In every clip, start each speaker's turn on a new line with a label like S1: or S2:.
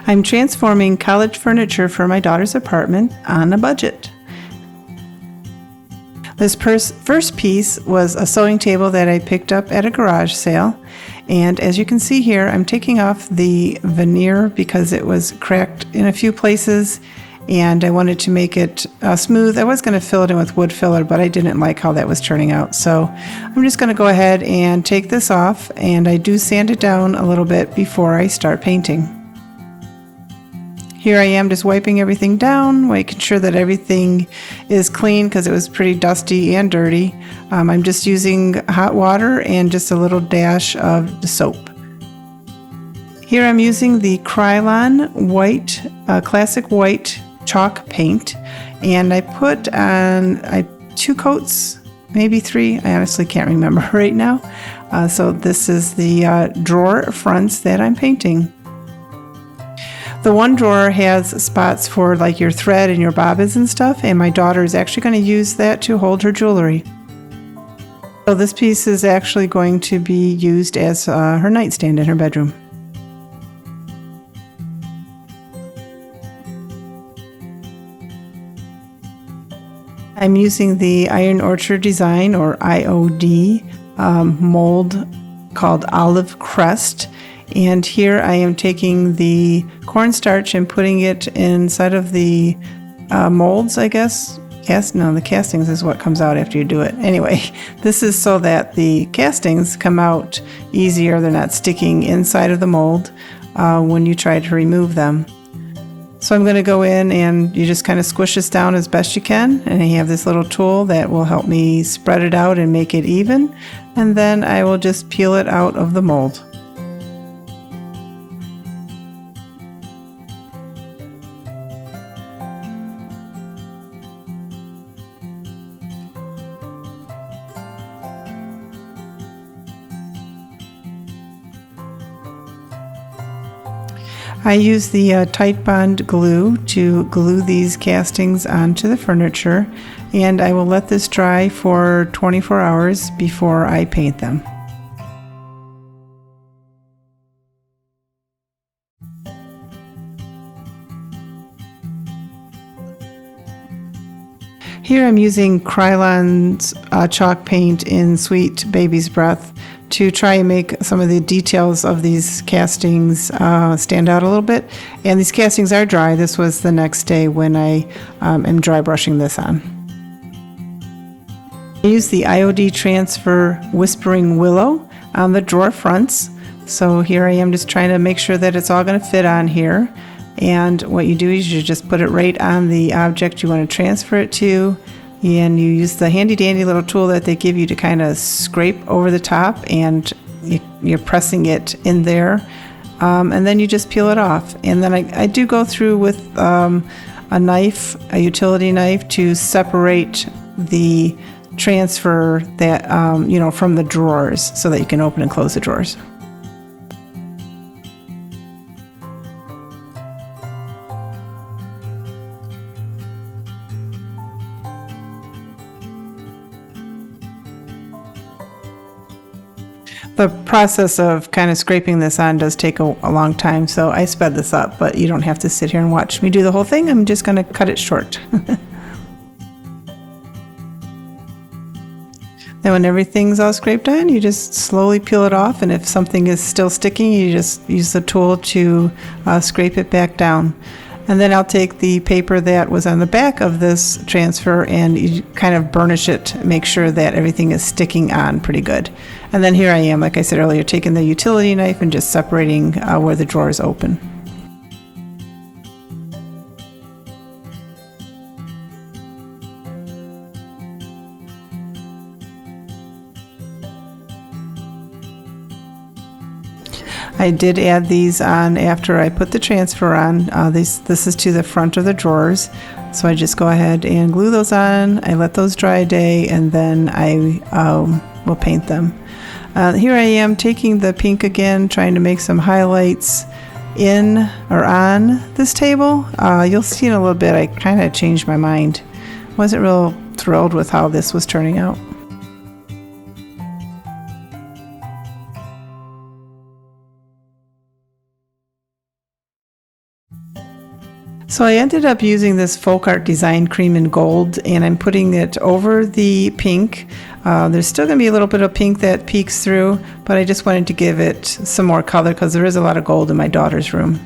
S1: I'm transforming college furniture for my daughter's apartment on a budget. This first piece was a sewing table that I picked up at a garage sale. And as you can see here, I'm taking off the veneer because it was cracked in a few places and I wanted to make it smooth. I was going to fill it in with wood filler, but I didn't like how that was turning out. So I'm just going to go ahead and take this off, and I do sand it down a little bit before I start painting. Here I am just wiping everything down, making sure that everything is clean because it was pretty dusty and dirty. I'm just using hot water and just a little dash of the soap. Here I'm using the Krylon white, classic white chalk paint, and I put on 2 coats, maybe 3. I honestly can't remember right now. So this is the drawer fronts that I'm painting. The one drawer has spots for like your thread and your bobbins and stuff, and my daughter is actually going to use that to hold her jewelry. So this piece is actually going to be used as her nightstand in her bedroom. I'm using the Iron Orchard design, or IOD, mold called Olive Crest. And here I am taking the cornstarch and putting it inside of the molds, I guess. The castings is what comes out after you do it. Anyway, this is so that the castings come out easier. They're not sticking inside of the mold when you try to remove them. So I'm going to go in and you just kind of squish this down as best you can. And I have this little tool that will help me spread it out and make it even. And then I will just peel it out of the mold. I use the Tight Bond glue to glue these castings onto the furniture, and I will let this dry for 24 hours before I paint them. Here I'm using Krylon's chalk paint in Sweet Baby's Breath to try and make some of the details of these castings stand out a little bit. And these castings are dry. This was the next day when I am dry brushing this on. I use the IOD Transfer Whispering Willow on the drawer fronts. So here I am just trying to make sure that it's all going to fit on here. And what you do is you just put it right on the object you want to transfer it to, and you use the handy dandy little tool that they give you to kind of scrape over the top, and you're pressing it in there, and then you just peel it off. And then I do go through with a knife, a utility knife, to separate the transfer that from the drawers so that you can open and close the drawers. The process of kind of scraping this on does take a long time, so I sped this up, but you don't have to sit here and watch me do the whole thing. I'm just going to cut it short. Then when everything's all scraped on, you just slowly peel it off, and if something is still sticking, you just use the tool to scrape it back down. And then I'll take the paper that was on the back of this transfer and you kind of burnish it, make sure that everything is sticking on pretty good. And then here I am, like I said earlier, taking the utility knife and just separating where the drawer is open. I did add these on after I put the transfer on. This is to the front of the drawers. So I just go ahead and glue those on. I let those dry a day, and then I will paint them. Here I am taking the pink again, trying to make some highlights in or on this table. You'll see in a little bit I kind of changed my mind. Wasn't real thrilled with how this was turning out. So I ended up using this folk art design cream in gold, and I'm putting it over the pink. There's still going to be a little bit of pink that peeks through, but I just wanted to give it some more color because there is a lot of gold in my daughter's room.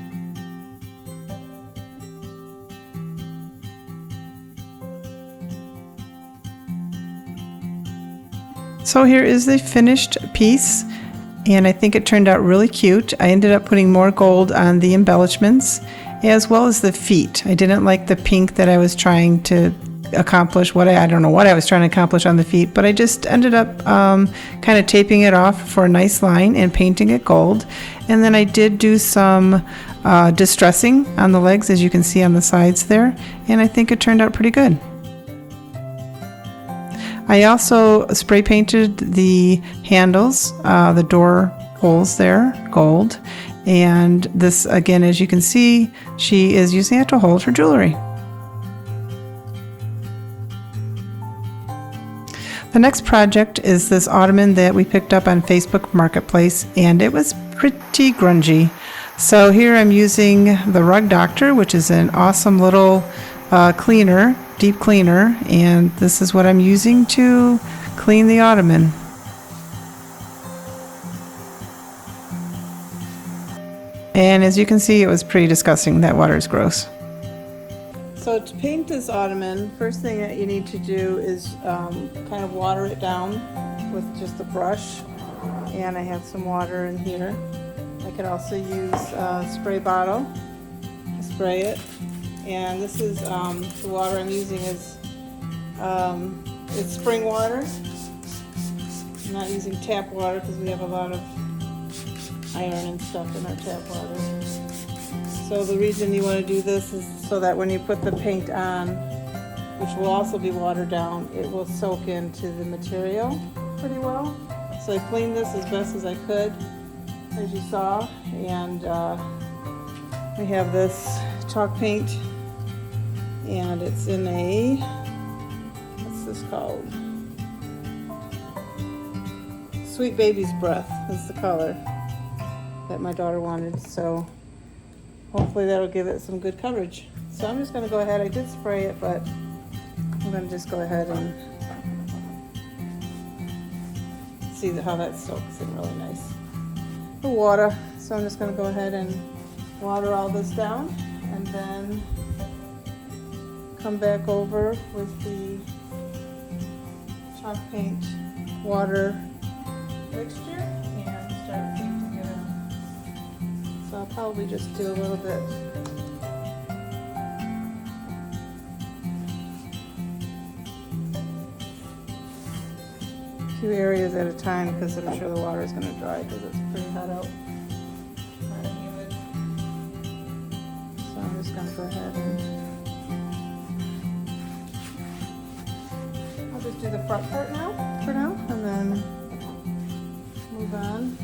S1: So here is the finished piece, and I think it turned out really cute. I ended up putting more gold on the embellishments as well as the feet. I didn't like the pink that I was trying to accomplish. I don't know what I was trying to accomplish on the feet, but I just ended up kind of taping it off for a nice line and painting it gold. And then I did do some distressing on the legs, as you can see on the sides there, and I think it turned out pretty good. I also spray painted the handles, the door holes there, gold. And this, again, as you can see, she is using it to hold her jewelry. The next project is this ottoman that we picked up on Facebook Marketplace, and it was pretty grungy. So here I'm using the Rug Doctor, which is an awesome little cleaner, deep cleaner, and this is what I'm using to clean the ottoman. And as you can see, it was pretty disgusting. That water is gross. So to paint this ottoman, first thing that you need to do is kind of water it down with just a brush. And I have some water in here. I could also use a spray bottle to spray it. And this is the water I'm using is it's spring water. I'm not using tap water because we have a lot of iron and stuff in our tap water. So the reason you want to do this is so that when you put the paint on, which will also be watered down, it will soak into the material pretty well. So I cleaned this as best as I could, as you saw, and we have this chalk paint, and it's in a, what's this called? Sweet Baby's Breath is the color that my daughter wanted, so hopefully that'll give it some good coverage. So I'm just going to go ahead, I did spray it, but I'm going to just go ahead and see how that soaks in really nice. The water, so I'm just going to go ahead and water all this down, and then come back over with the chalk paint water mixture and start painting it on. So I'll probably just do a little bit. A few areas at a time because I'm sure the water is going to dry because it's pretty hot out. Hot and humid. So I'm just going to go ahead and I'll just do the front part now, for now, and then move on.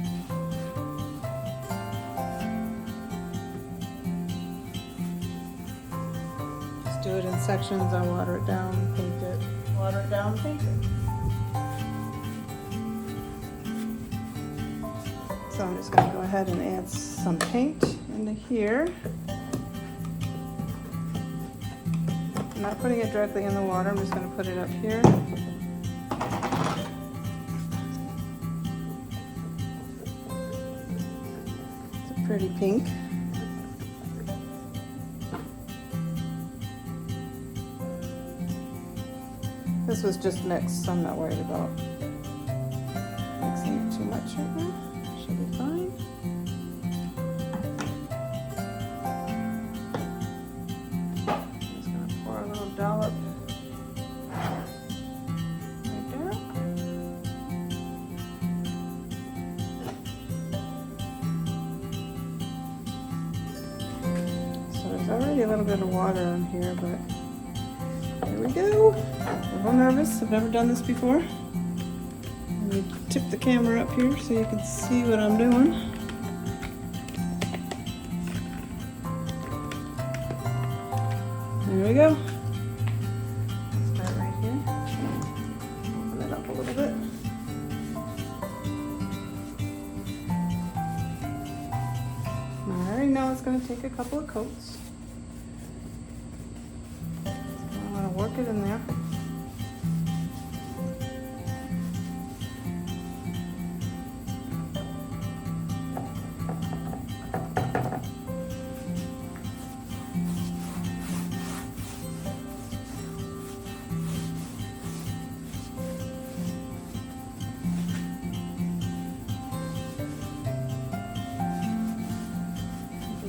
S1: Just do it in sections. I'll water it down, paint it, water it down, paint it. So I'm just going to go ahead and add some paint into here. I'm not putting it directly in the water, I'm just going to put it up here. It's a pretty pink. This was just mixed, so I'm not worried about mixing it too much right now. Should be fine. I'm just going to pour a little dollop right there. So there's already a little bit of water in here, but here we go. I'm a little nervous. I've never done this before. Let me tip the camera up here so you can see what I'm doing. There we go. Start right here. Open it up a little bit. Alright, now it's going to take a couple of coats. work it in there.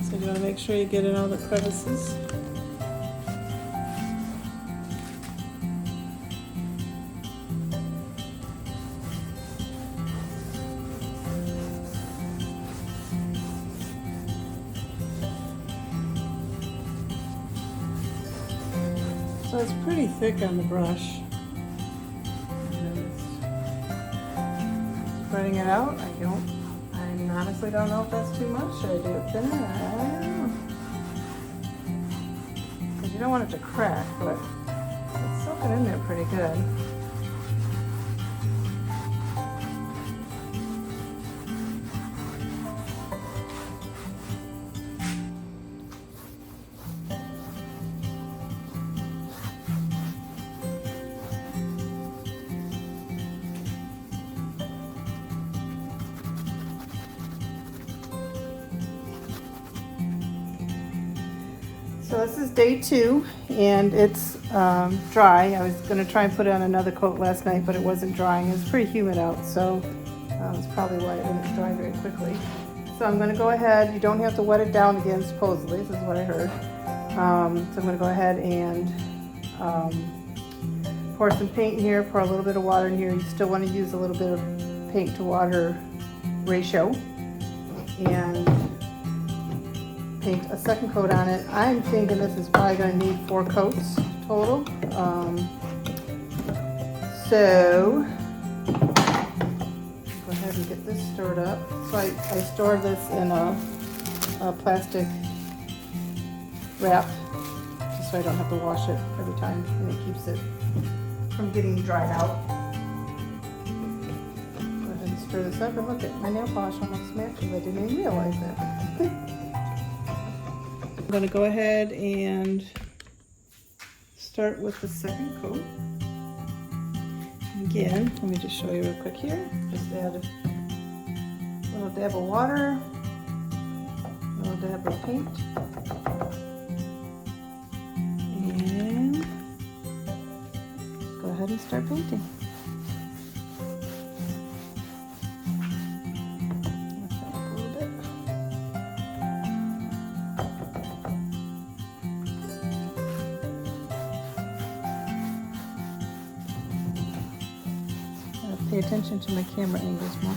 S1: So you want to make sure you get in all the crevices. So it's pretty thick on the brush. Spreading it out, I honestly don't know if that's too much. Should I do it thinner? I don't know. Because you don't want it to crack, but it's soaking in there pretty good. So this is day 2, and it's dry. I was going to try and put on another coat last night, but it wasn't drying. It was pretty humid out, so that's probably why it didn't dry very quickly. So I'm going to go ahead. You don't have to wet it down again, supposedly. This is what I heard. So I'm going to go ahead and pour some paint in here, pour a little bit of water in here. You still want to use a little bit of paint to water ratio. And paint a second coat on it. I'm thinking this is probably going to need 4 coats total. So go ahead and get this stirred up. So I store this in a plastic wrap just so I don't have to wash it every time, and it keeps it from getting dried out. Go ahead and stir this up, and look at my nail polish almost matches. I didn't even realize that. I'm going to go ahead and start with the second coat. Again, let me just show you real quick here. Just add a little dab of water, a little dab of paint, and go ahead and start painting. Pay attention to my camera angles more.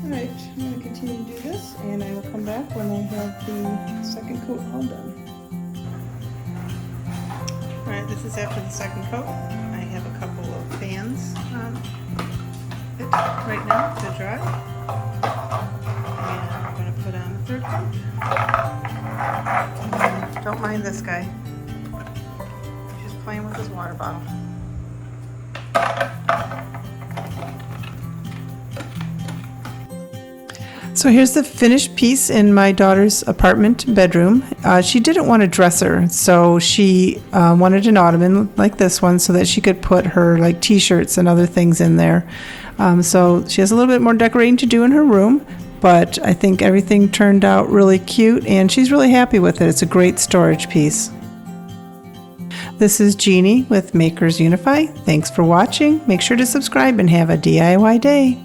S1: Alright, I'm going to continue to do this, and I will come back when I have the second coat all done. Alright, this is after the second coat. I have a couple of fans on it right now to dry. Put on the third coat. Don't mind this guy. He's just playing with his water bottle. So here's the finished piece in my daughter's apartment bedroom. She didn't want a dresser, so she wanted an ottoman like this one so that she could put her like t-shirts and other things in there. So she has a little bit more decorating to do in her room. But I think everything turned out really cute, and she's really happy with it. It's a great storage piece. This is Jeannie with Makers Unify. Thanks for watching. Make sure to subscribe and have a DIY day.